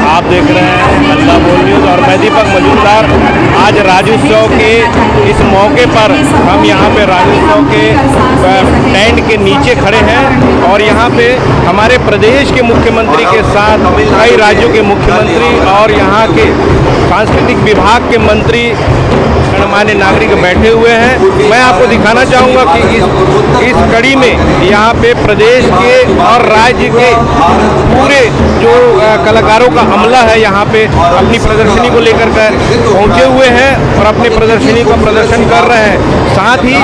आप देख रहे हैं अल्लाह बोल न्यूज़ और मैं दीपक मजूमदार। आज राज्योत्सव के इस मौके पर हम यहाँ पे राज्योत्सव के टेंट के नीचे खड़े हैं और यहाँ पे हमारे प्रदेश के मुख्यमंत्री के साथ कई राज्यों के मुख्यमंत्री और यहाँ के सांस्कृतिक विभाग के मंत्री गणमान्य नागरिक बैठे हुए हैं। मैं आपको दिखाना चाहूँगा कि इस कड़ी में यहाँ पे प्रदेश के और राज्य के पूरे जो कलाकारों का अमला है यहाँ पे अपनी प्रदर्शनी को लेकर पहुँचे हुए हैं और अपनी प्रदर्शनी का प्रदर्शन कर रहे हैं। साथ ही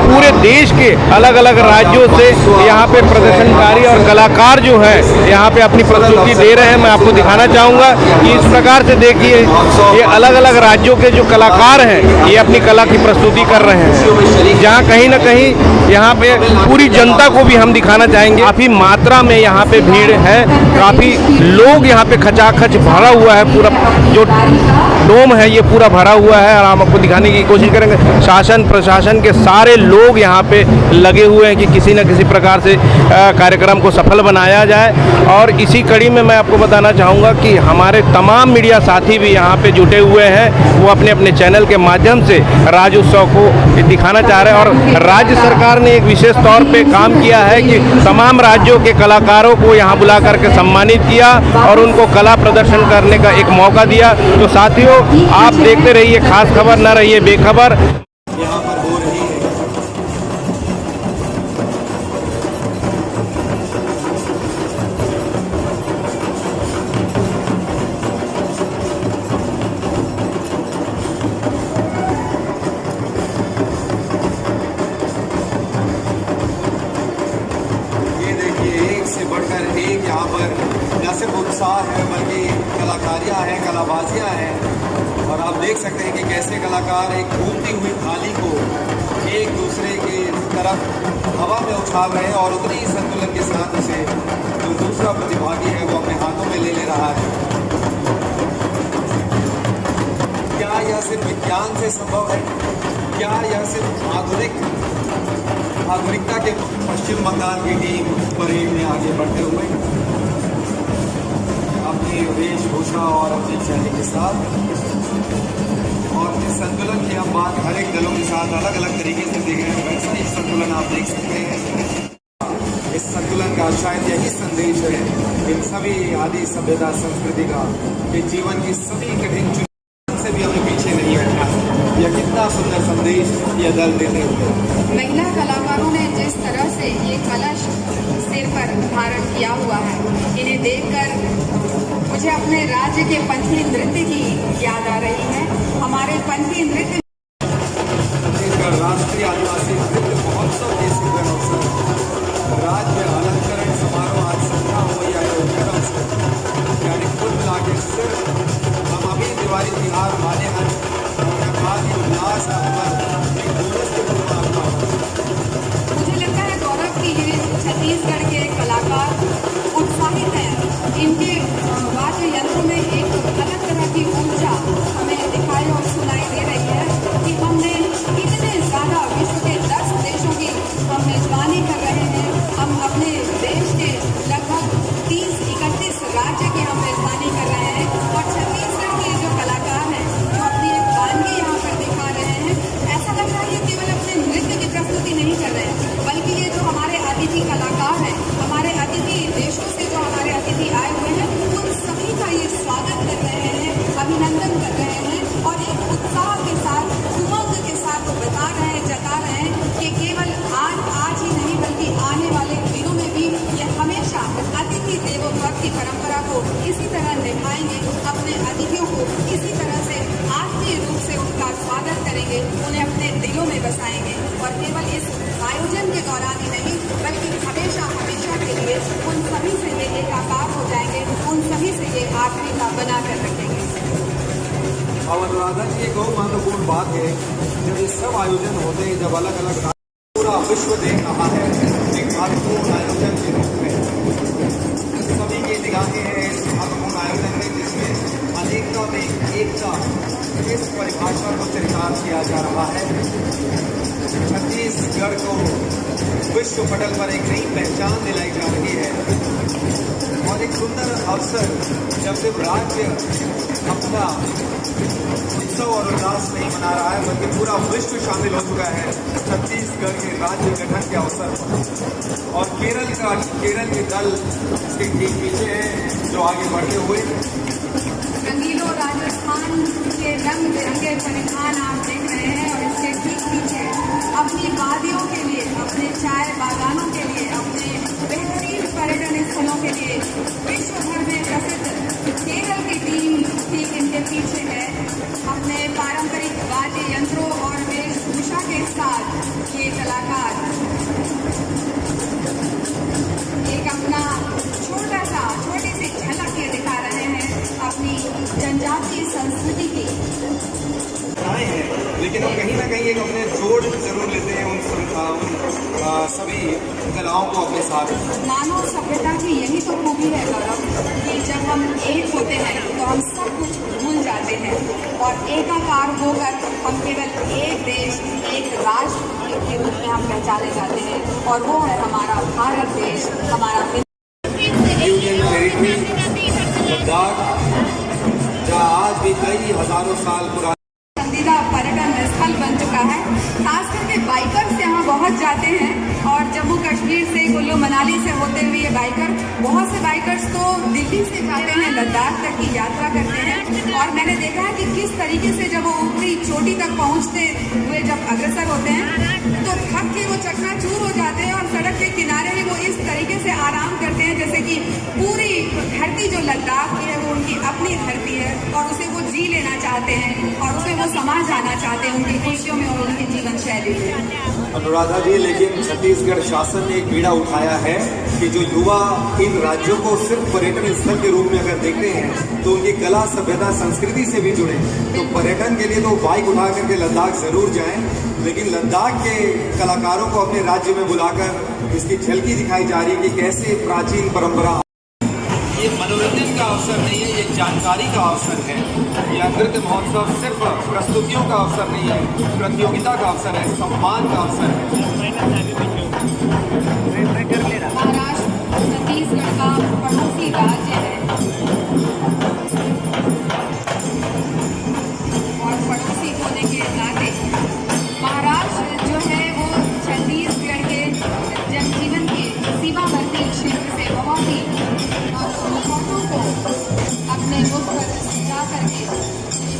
पूरे देश के अलग अलग राज्यों से यहाँ पे प्रदर्शनकारी और कलाकार जो है यहाँ पे अपनी प्रस्तुति दे रहे हैं। मैं आपको दिखाना चाहूँगा कि इस प्रकार से देखिए ये अलग अलग राज्यों के जो कलाकार हैं ये अपनी कला की प्रस्तुति कर रहे हैं, जहाँ कहीं ना कहीं यहाँ पे पूरी जनता को भी हम दिखाना चाहेंगे। काफ़ी मात्रा में यहाँ पे भीड़ है, काफ़ी लोग यहाँ पे खचाखच भरा हुआ है, पूरा जो डोम है ये पूरा भरा हुआ है और हम आपको दिखाने की कोशिश करेंगे। शासन प्रशासन के सारे लोग यहाँ पे लगे हुए हैं कि किसी न किसी प्रकार से कार्यक्रम को सफल बनाया जाए। और इसी कड़ी में मैं आपको बताना चाहूँगा कि हमारे तमाम मीडिया साथी भी यहाँ पे जुटे हुए हैं, वो अपने अपने चैनल के माध्यम से राज्योत्सव को दिखाना चाह रहे हैं। और राज्य सरकार ने एक विशेष तौर पे काम किया है कि तमाम राज्यों के कलाकारों को यहाँ बुला करके सम्मानित किया और उनको कला प्रदर्शन करने का एक मौका दिया। तो साथियों, आप देखते रहिए खास खबर, न रहिए बेखबर। यहाँ पर हो रही है बढ़कर एक यहाँ पर न सिर्फ उत्साह है बल्कि कलाकारियाँ हैं, कलाबाजियाँ हैं। और आप देख सकते हैं कि कैसे कलाकार एक घूमती हुई थाली को एक दूसरे की तरफ हवा में उछाल रहे हैं और उतनी ही संतुलन के साथ उसे जो दूसरा प्रतिभागी है वो अपने हाथों में ले रहा है। क्या यह सिर्फ विज्ञान से संभव है? क्या यह सिर्फ आधुनिकता के पश्चिम बंगाल की टीम परेड में आगे बढ़ते हुए अपनी वेशभूषा और अपनी शैली के साथ और इस संतुलन की हम बात हर एक दलों के साथ अलग अलग तरीके से देख रहे हैं, वैसा ही संतुलन आप देख सकते हैं। इस संतुलन का शायद यही संदेश है इन सभी आदि सभ्यता संस्कृति का कि जीवन की सभी कठिन चुनौतियों से भी हमें पीछे नहीं हटना है। यह कितना सुंदर संदेश यह दल देते हुए महिला कलाकारों ने जिस तरह से ये कलश सिर पर धारण किया हुआ है, इन्हें देखकर मुझे अपने राज्य के पंथी नृत्य की याद आ रही है। हमारे पंथी नृत्य राष्ट्रीय आदिवासी नृत्य महोत्सव के शुभारंभ राज्य अलंकरण समारोह आज संध्या हुई अयोध्या यानी कुल मिला के सिर्फ हम अभी दिवाली तिहार माने हैं उल्लास मुझे लगता है गौरव की ये छत्तीसगढ़ के कलाकार उत्साहित हैं। इनके वाद्य यंत्रों में एक अलग तरह की ऊर्जा हमें दिखाई और सुनाई दे रही है कि हमने इतने ज़्यादा विश्व के 10 देशों की हम मेजबानी कर रहे हैं। हम अपने देश के लगभग 30-31 राज्य की हम मेजबानी कर रहे हैं और छत्तीसगढ़ के जो कलाकार हैं जो अपनी एक वानगी यहाँ पर दिखा रहे हैं। ऐसा लग रहा है कि केवल अपने नृत्य की प्रस्तुति नहीं कर रहे हैं, बल्कि ये जो हमारे अतिथि कलाकार हैं, हमारे अतिथि देशों से जो हमारे अतिथि आए हुए हैं, उन सभी का ये स्वागत कर रहे हैं, अभिनंदन कर रहे हैं और एक उत्साह के साथ, उमंग के साथ वो बता रहे हैं, जता रहे हैं कि केवल आज ही नहीं बल्कि आने वाले दिनों में भी ये हमेशा अतिथि देवो भव की परंपरा को इसी तरह निभाएंगे, अपने अतिथियों को इसी तरह से आत्मीय रूप से उनका स्वागत करेंगे, उन्हें अपने दिलों में बसाएंगे और केवल इस आयोजन के दौरान ही नहीं बल्कि हमेशा हमेशा के लिए उन सभी से ये एकाकार हो जाएंगे, उन सभी से ये आत्मीयता बना कर रखेंगे। और अनुराधा जी एक बहुत महत्वपूर्ण बात है, जब ये सब आयोजन होते हैं, जब अलग अलग पूरा विश्व देख रहा है एक महत्वपूर्ण आयोजन के रूप में, सभी की निगाहें हैं इस महत्वपूर्ण आयोजन में जिसमें अनेकता में एकता इस परिभाषा को चरितार्थ किया जा रहा है। छत्तीसगढ़ को विश्व पटल पर एक नई पहचान दिलाई जा रही है और एक सुंदर अवसर जब सिर्फ राज्य अपना उत्सव और उल्लास नहीं मना रहा है बल्कि पूरा विश्व शामिल हो चुका है छत्तीसगढ़ के राज्य गठन के अवसर पर। और केरल के दल इसके ठीक पीछे है जो आगे बढ़ते हुए रंगीलो राजस्थान के रंग बिरंगे परिधान आप देख रहे हैं और इसके ठीक पीछे अपनी वादियों के लिए, अपने चाय बागानों के लिए, अपने बेहतरीन पर्यटन स्थलों के लिए विश्व भर में प्रसिद्ध केरल की टीम ठीक इनके पीछे है। अपने पारंपरिक वाद्य यंत्रों और वेशभूषा के साथ ये कलाकार एक अपना छोटी सी झलक ये दिखा रहे हैं अपनी जनजातीय संस्कृति की। आए हैं लेकिन हम कहीं ना कहीं एक अपने जोड़ जरूर लेते हैं उन सभी कलाओं को अपने साथ। मानव सभ्यता की यही तो खूबी है गौरव कि जब हम एक होते हैं तो हम सब कुछ भूल जाते हैं और एकाकार होकर हम केवल एक देश, एक राष्ट्र के रूप में हम पहचाने जाते हैं और वो है हमारा भारत देश, हमारा यूनियन टेरिटरी लद्दाख, जहाँ आज भी कई हजारों साल पुराना पसंदीदा पर्यटन स्थल बन चुका है। खास करके बाइकर्स यहाँ बहुत जाते हैं और जम्मू कश्मीर से कुल्लू मनाली से होते हुए ये बाइकर, बहुत से बाइकर्स तो दिल्ली से जाते हैं, लद्दाख तक की यात्रा करते हैं। और मैंने देखा है कि किस तरीके से जब वो ऊपरी चोटी तक पहुँचते हुए जब अग्रसर होते हैं तो थक के वो चकनाचूर हो जाते हैं और सड़क के किनारे ही वो इस तरीके से आराम करते हैं जैसे कि पूरी धरती जो लद्दाख की है वो उनकी अपनी धरती है और उसे वो जी लेना चाहते हैं और उसे वो समा जाना चाहते हैं उनकी खुशियों में और उनकी जीवन शैली में। अनुराधा जी, लेकिन छत्तीसगढ़ शासन ने एक बीड़ा उठाया है कि जो युवा इन राज्यों को सिर्फ पर्यटन स्थल के रूप में अगर देखते हैं तो उनकी कला, सभ्यता, संस्कृति से भी जुड़े। तो पर्यटन के लिए तो बाइक उठा करके लद्दाख जरूर जाएं, लेकिन लद्दाख के कलाकारों को अपने राज्य में बुलाकर इसकी झलकी दिखाई जा रही है कि कैसे प्राचीन परंपरा। ये मनोरंजन का अवसर नहीं है, ये जानकारी का अवसर है। यह नृत्य महोत्सव सिर्फ प्रस्तुतियों का अवसर नहीं है, प्रतियोगिता का अवसर है, सम्मान का अवसर है। महाराष्ट्र छत्तीसगढ़ का पड़ोसी राज्य है और पड़ोसी होने के नाते महाराष्ट्र जो है वो छत्तीसगढ़ के जनजीवन के सीमावर्ती क्षेत्र से बहुत ही मुखौटों को अपने मुख पर सजा करके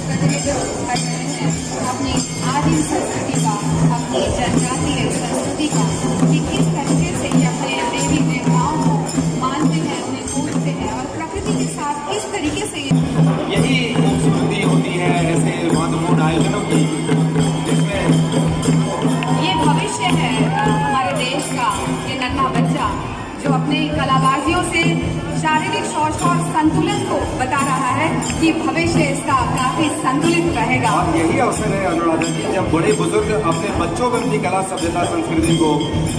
प्रतिनिधित्व कर रहे हैं अपनी आदिम संस्कृति का, अपनी जनजातीय संस्कृति का, कि किस तरीके से ये अपने देवी देवताओं को मानते हैं, उन्हें पूजते हैं और प्रकृति के साथ किस तरीके से यही खूबसूरती होती है ऐसे महत्वपूर्ण आयोजनों की, जिसमें ये भविष्य है हमारे देश का, ये नन्हा बच्चा जो अपने कलाबाजियों से शारीरिक शौच और संतुलन को बता रहा है कि भविष्य इसका काफी संतुलित रहेगा। और यही अवसर है अनुराधा जी, जब बड़े बुजुर्ग अपने बच्चों में अपनी कला, सभ्यता, संस्कृति को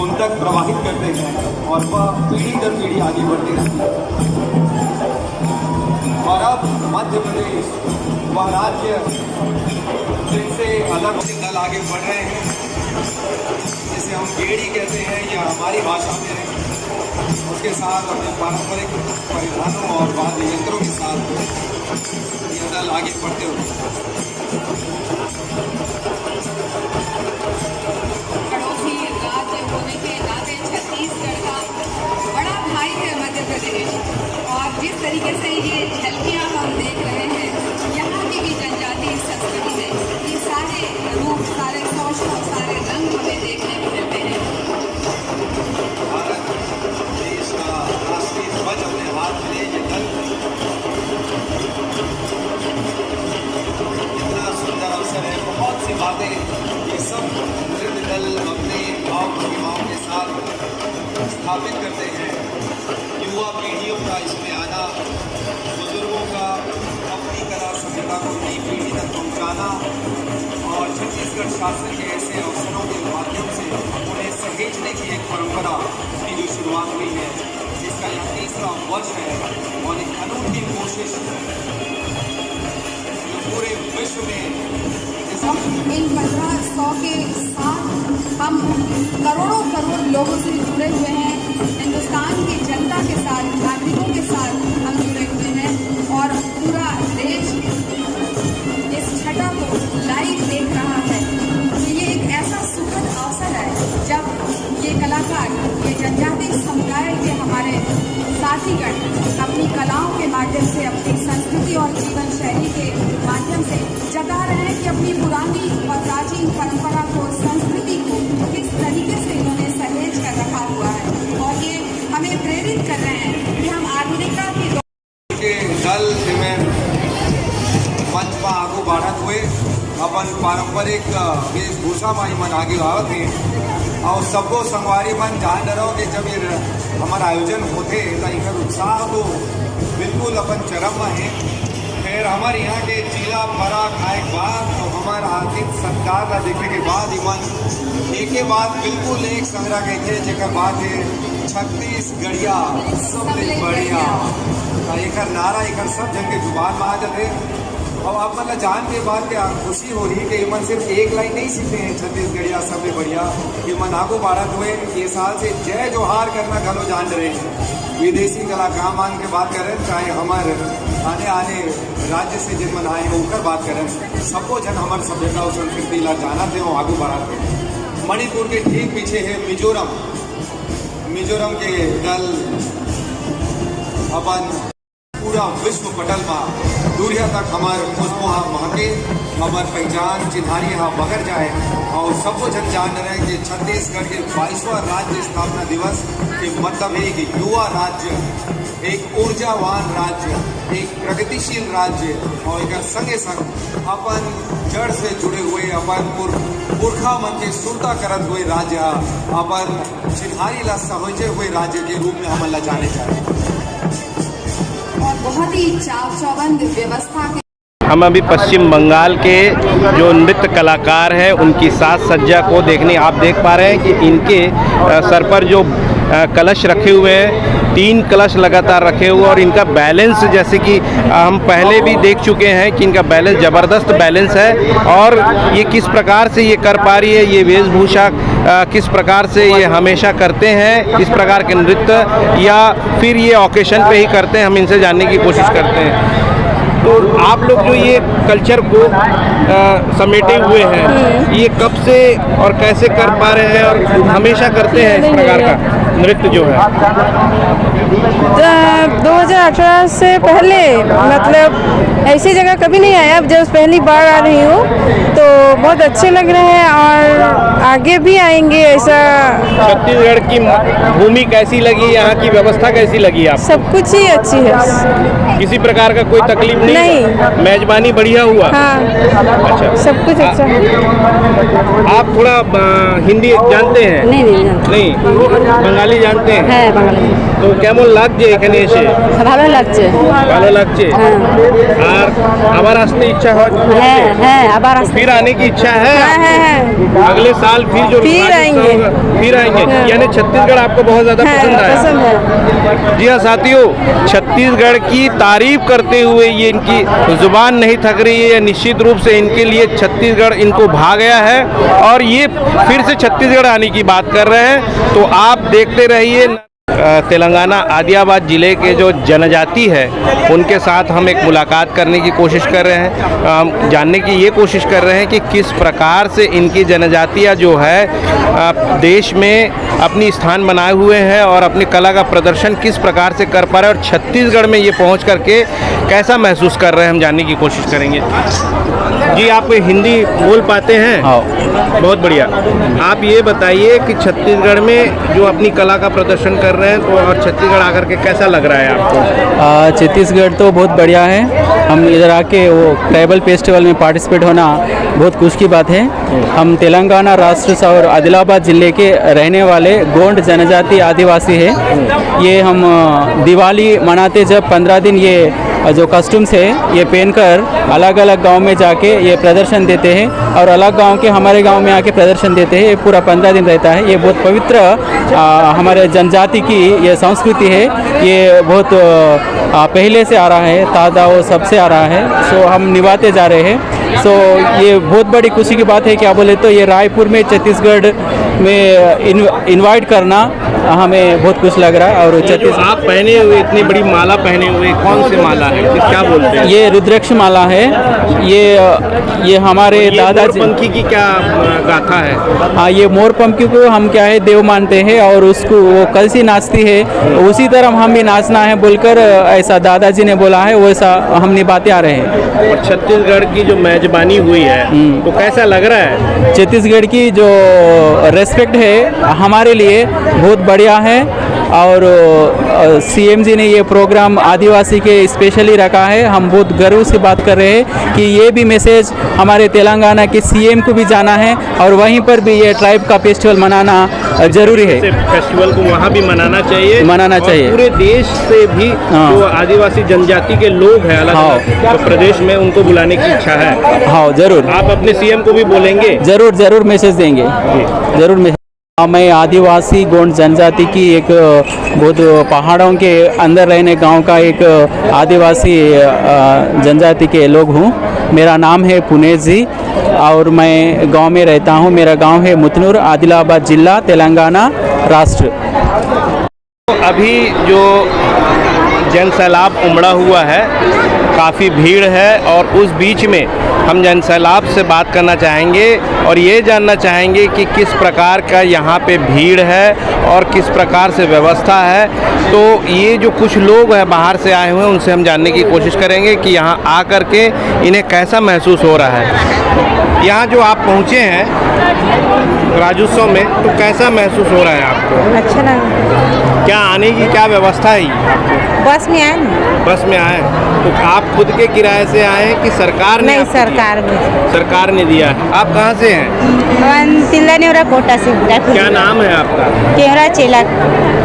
उन तक प्रवाहित करते हैं और वह पीढ़ी दर पीढ़ी आगे बढ़ती रहती है। और अब मध्य प्रदेश वह राज्य जिनसे अलग दल आगे बढ़ रहे हैं, जिसे हम गेड़ी कहते हैं या हमारी भाषा में, उसके साथ अपने पारंपरिक परिधानों और वाद्य यंत्रों के साथ ये दल आगे बढ़ते हुए पड़ोसी राज्य होने के नाते छत्तीसगढ़ का बड़ा भाई है मध्य प्रदेश और जिस तरीके से ये झलकियाँ हम देख रहे हैं यहाँ की भी जनजातीय संस्कृति में ये सारे रूप, सारे कौशल, सारे रंग हमें देखने को मिलते हैं। भारत देश का राष्ट्रीय ध्वज अपने हाथ में ये दल इतना सुंदर अवसर है। बहुत सी बातें ये सब नृत्य दल अपने भाव प्रतिभाओं के साथ स्थापित करते हैं। युवा पीढ़ियों का इसमें आना, बुजुर्गों का अपनी कला, सभ्यता को नई पीढ़ी तक पहुँचाना और छत्तीसगढ़ शासन के ऐसे अवसरों के माध्यम से उन्हें सहेजने की एक परंपरा की जो शुरुआत हुई है, जिसका यह तीसरा वर्ष है और एक अनूठी कोशिश जो पूरे विश्व में इन 1500 के साथ हम करोड़ों लोगों से जुड़े हुए हैं। हिंदुस्तान की जनता के साथ, नागरिकों के साथ हम जुड़े जातिगण अपनी कलाओं के माध्यम से, अपनी संस्कृति और जीवन शैली के माध्यम से जता रहे हैं कि अपनी पुरानी और प्राचीन परंपरा को, संस्कृति को किस तरीके से इन्होंने सहेज कर रखा हुआ है। और ये हमें प्रेरित कर रहे हैं कि हम आधुनिकता की के दल में मंच में आगू बढ़त हुए अपन पारंपरिक वेशभूषा में मन आगे आवत है और सबको संगवारी मन जान रहो कि जब ये हमारा आयोजन होते तो इनका उत्साह तो बिल्कुल अपन चरम में है। फिर हमारे यहाँ के चीला फरा खाए के बाद तो हमारा आर्थिक सत्कार का देखे के बाद मन एक के बाद बिल्कुल एक संग्रह कहते हैं जेकर बात है छत्तीसगढ़िया सबसे बढ़िया एक नारा एक सब जन के जुबान में आ जाते। और आप मतलब जान के बाद क्या खुशी हो रही है कि मन सिर्फ एक लाइन नहीं सीखे हैं छत्तीसगढ़िया सबसे बढ़िया, ये मन आगो भारत हुए ये साल से जय जोहार करना घलो जान रहे हैं। विदेशी कलाकार मान के बात करें चाहे हमारे आने आने राज्य से जिन मन आए हैं उनकर बात करें, सबको जन हमारे सभ्यता और संस्कृति ला जाना थे वो आगू बढ़ाते हैं। मणिपुर के ठीक पीछे है मिजोरम, मिजोरम के दल अपन पूरा विश्व पटल में दूरिया तक हमारे खुशबू महके हमार पहचान चिन्हारी यहाँ बगर जाए और सबको जन जान रहे हैं कि छत्तीसगढ़ के 22वां राज्य स्थापना दिवस के मतलब है कि युवा राज्य, एक ऊर्जावान राज्य, एक प्रगतिशील राज्य और एक संगे संग अपन जड़ से जुड़े हुए अपन पुरखा मन के सुरता करत हुए राज्य अपन चिन्हारी ला सहोजे हुए राज्य के रूप में हम ला जाने चाहे। और बहुत ही चाव चौबंद व्यवस्था के हम अभी पश्चिम बंगाल के जो नृत्य कलाकार हैं उनकी साज सज्जा को देखने आप देख पा रहे हैं कि इनके सर पर जो कलश रखे हुए हैं, 3 कलश लगातार रखे हुए और इनका बैलेंस जैसे कि हम पहले भी देख चुके हैं कि इनका बैलेंस ज़बरदस्त बैलेंस है। और ये किस प्रकार से ये कर पा रही है, ये वेशभूषा किस प्रकार से ये हमेशा करते हैं, इस प्रकार के नृत्य या फिर ये ओकेशन पे ही करते हैं, हम इनसे जानने की कोशिश करते हैं। तो आप लोग जो ये कल्चर को समेटे हुए हैं, ये कब से और कैसे कर पा रहे हैं और हमेशा करते हैं इस प्रकार का नृत्य जो है? 2018 से पहले मतलब ऐसी जगह कभी नहीं आया, अब जब पहली बार आ रही हूँ तो बहुत अच्छे लग रहे हैं और आगे भी आएंगे ऐसा। छत्तीसगढ़ की भूमि कैसी लगी, यहाँ की व्यवस्था कैसी लगी आपको? सब कुछ ही अच्छी है, किसी प्रकार का कोई तकलीफ नहीं। मेजबानी बढ़िया हुआ? हाँ, अच्छा, सब कुछ अच्छा है। आप थोड़ा हिंदी जानते हैं? नहीं बंगाली जानते हैं? হ্যাঁ বাঙালি। তো কেমন লাগছে এখানে এসে? ভালো লাগছে। ভালো লাগছে। আর আবার আসতে इच्छा হচ্ছে? হ্যাঁ আবার আসতে। फिर आने की इच्छा है? হ্যাঁ। अगले साल फिर जो फिर आएंगे। फिर आएंगे। यानी छत्तीसगढ़ आपको बहुत ज्यादा पसंद आया? पसंद है। जी हाँ साथियों, छत्तीसगढ़ की तारीफ करते हुए ये इनकी जुबान नहीं थक रही है। निश्चित रूप से इनके लिए छत्तीसगढ़ इनको भा गया है और ये फिर से छत्तीसगढ़ आने की बात कर रहे हैं। तो आप देखते रहिए। तेलंगाना आदिलाबाद ज़िले के जो जनजाति है उनके साथ हम एक मुलाकात करने की कोशिश कर रहे हैं, हम जानने की ये कोशिश कर रहे हैं कि किस प्रकार से इनकी जनजातियाँ जो है देश में अपनी स्थान बनाए हुए हैं और अपनी कला का प्रदर्शन किस प्रकार से कर पा रहे हैं और छत्तीसगढ़ में ये पहुंच करके कैसा महसूस कर रहे हैं, हम जानने की कोशिश करेंगे। जी आप हिंदी बोल पाते हैं? हाँ। बहुत बढ़िया। आप ये बताइए कि छत्तीसगढ़ में जो अपनी कला का प्रदर्शन कर रहे हैं तो और छत्तीसगढ़ आकर के कैसा लग रहा है आपको? छत्तीसगढ़ तो बहुत बढ़िया है। हम इधर आके वो ट्राइबल फेस्टिवल में पार्टिसिपेट होना बहुत खुश की बात है। हम तेलंगाना राष्ट्र और आदिलाबाद ज़िले के रहने वाले गोंड जनजाति आदिवासी है। ये हम दिवाली मनाते जब 15 दिन ये जो कस्टम्स है ये पहनकर अलग अलग गांव में जाके ये प्रदर्शन देते हैं और अलग गांव के हमारे गांव में आके प्रदर्शन देते हैं। ये पूरा 15 दिन रहता है। ये बहुत पवित्र हमारे जनजाति की ये संस्कृति है। ये बहुत पहले से आ रहा है, ताज़ा वो सबसे आ रहा है। सो हम निभाते जा रहे हैं। सो ये बहुत बड़ी खुशी की बात है। क्या बोले तो ये रायपुर में छत्तीसगढ़ में इनवाइट करना हमें बहुत खुश लग रहा है। और ये जो छत्तीस आप पहने हुए इतनी बड़ी माला पहने हुए, कौन सी माला है, क्या बोलते हैं? ये रुद्राक्ष माला है। ये हमारे ये दादाजी, मोरपंखी की क्या गाथा है? हाँ, ये मोरपंखी को हम क्या है देव मानते हैं और उसको वो कलसी नाचती है, उसी तरह हम भी नाचना है बोलकर ऐसा दादाजी ने बोला है, वैसा हम निभाते आ रहे हैं। और छत्तीसगढ़ की जो मेजबानी हुई है तो कैसा लग रहा है? छत्तीसगढ़ की जो रेस्पेक्ट है हमारे लिए बहुत बढ़िया है। और सीएम जी ने ये प्रोग्राम आदिवासी के स्पेशली रखा है। हम बहुत गर्व से बात कर रहे हैं कि ये भी मैसेज हमारे तेलंगाना के सीएम को भी जाना है और वहीं पर भी ये ट्राइब का फेस्टिवल मनाना जरूरी है। फेस्टिवल को वहाँ भी मनाना चाहिए, मनाना और चाहिए। पूरे देश से भी हाँ। जो आदिवासी जनजाति के लोग हैं अलग हाँ। अलग तो प्रदेश में, उनको बुलाने की इच्छा है। हाँ जरूर, आप अपने सीएम को भी बोलेंगे? जरूर जरूर मैसेज देंगे, जरूर मैसेज। मैं आदिवासी गोंड जनजाति की एक बहुत पहाड़ों के अंदर रहने गांव का एक आदिवासी जनजाति के लोग हूं। मेरा नाम है पुनेश जी और मैं गांव में रहता हूं। मेरा गांव है मुतनूर, आदिलाबाद जिला, तेलंगाना राष्ट्र। अभी जो जन सैलाब उमड़ा हुआ है, काफ़ी भीड़ है और उस बीच में हम जन सैलाब से बात करना चाहेंगे और ये जानना चाहेंगे कि किस प्रकार का यहाँ पे भीड़ है और किस प्रकार से व्यवस्था है। तो ये जो कुछ लोग हैं बाहर से आए हुए हैं, उनसे हम जानने की कोशिश करेंगे कि यहाँ आकर के इन्हें कैसा महसूस हो रहा है। यहाँ जो आप पहुँचे हैं राज्योत्सव में, तो कैसा महसूस हो रहा है आपको? अच्छा लगा। क्या आने की क्या व्यवस्था है? बस में आए ना? बस में आए, तो आप खुद के किराए से आए हैं कि सरकार ने नहीं, आपको दिया? सरकार में। सरकार ने दिया है। आप कहाँ से हैं? तिल्ला नेवरा कोटा से। क्या नाम है आपका? केवरा चेला।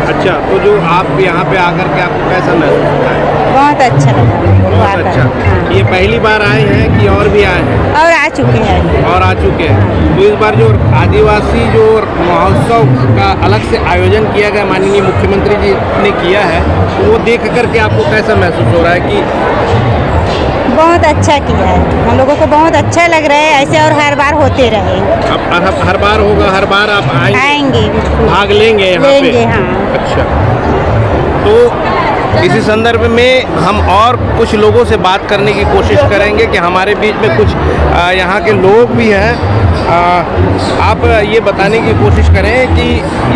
अच्छा, तो जो आप यहाँ पे आकर के आपको कैसा महसूस होता है? बहुत अच्छा लगा। बहुत अच्छा। हाँ। ये पहली बार आए हैं कि और भी आए हैं? और आ चुके हैं। और आ चुके हैं। तो इस बार जो आदिवासी जो महोत्सव का अलग से आयोजन किया गया, माननीय मुख्यमंत्री जी ने किया है, तो वो देख करके आपको कैसा महसूस हो रहा है? कि बहुत अच्छा किया है, हम लोगों को बहुत अच्छा लग रहा है। ऐसे और हर बार होते रहे। अब हर बार होगा, हर बार आप आएंगे, भाग लेंगे यहाँ पे? लेंगे, हाँ। अच्छा, तो इसी संदर्भ में हम और कुछ लोगों से बात करने की कोशिश करेंगे कि हमारे बीच में कुछ यहाँ के लोग भी हैं। आप ये बताने की कोशिश करें कि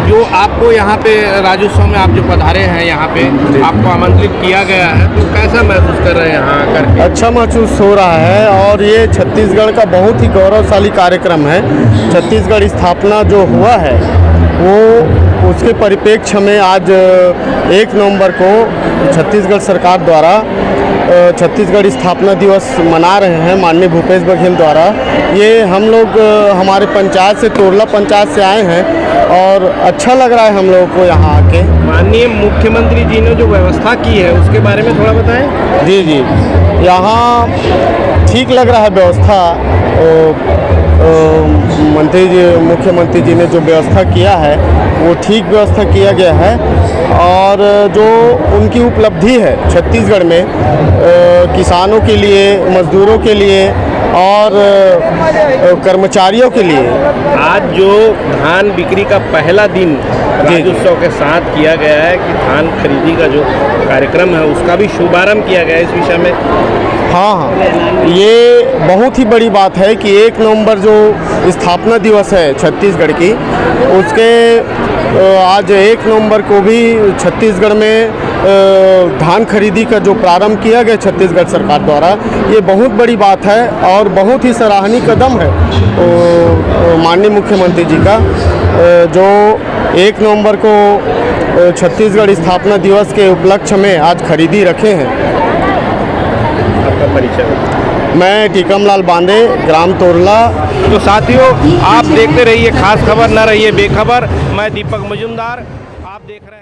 जो आपको यहाँ पे राज्योत्सव में आप जो पधारे हैं, यहाँ पे आपको आमंत्रित किया गया है, तो कैसा महसूस कर रहे हैं यहाँ करके? अच्छा महसूस हो रहा है और ये छत्तीसगढ़ का बहुत ही गौरवशाली कार्यक्रम है। छत्तीसगढ़ स्थापना जो हुआ है वो उसके परिप्रेक्ष्य में आज 1 नवंबर को छत्तीसगढ़ सरकार द्वारा छत्तीसगढ़ स्थापना दिवस मना रहे हैं माननीय भूपेश बघेल द्वारा। ये हम लोग हमारे पंचायत से, तोरला पंचायत से आए हैं और अच्छा लग रहा है हम लोगों को यहाँ आके। माननीय मुख्यमंत्री जी ने जो व्यवस्था की है उसके बारे में थोड़ा बताएं। जी जी, यहाँ ठीक लग रहा है व्यवस्था। मुख्यमंत्री जी ने जो व्यवस्था किया है वो ठीक व्यवस्था किया गया है और जो उनकी उपलब्धि है छत्तीसगढ़ में किसानों के लिए, मजदूरों के लिए और कर्मचारियों के लिए। आज जो धान बिक्री का पहला दिन राज्योत्सव के साथ किया गया है कि धान खरीदी का जो कार्यक्रम है उसका भी शुभारंभ किया गया है, इस विषय में हाँ, ये बहुत ही बड़ी बात है कि 1 नवंबर जो स्थापना दिवस है छत्तीसगढ़ की, उसके आज 1 नवंबर को भी छत्तीसगढ़ में धान खरीदी का जो प्रारंभ किया गया छत्तीसगढ़ सरकार द्वारा, ये बहुत बड़ी बात है और बहुत ही सराहनीय कदम है माननीय मुख्यमंत्री जी का, जो 1 नवंबर को छत्तीसगढ़ स्थापना दिवस के उपलक्ष्य में आज खरीदी रखे हैं। आपका परिचय? मैं टीकमलाल बांदे, ग्राम तोरला। तो साथियों, आप देखते रहिए खास खबर, न रहिए बेखबर। मैं दीपक मजुमदार, आप देख रहे हैं।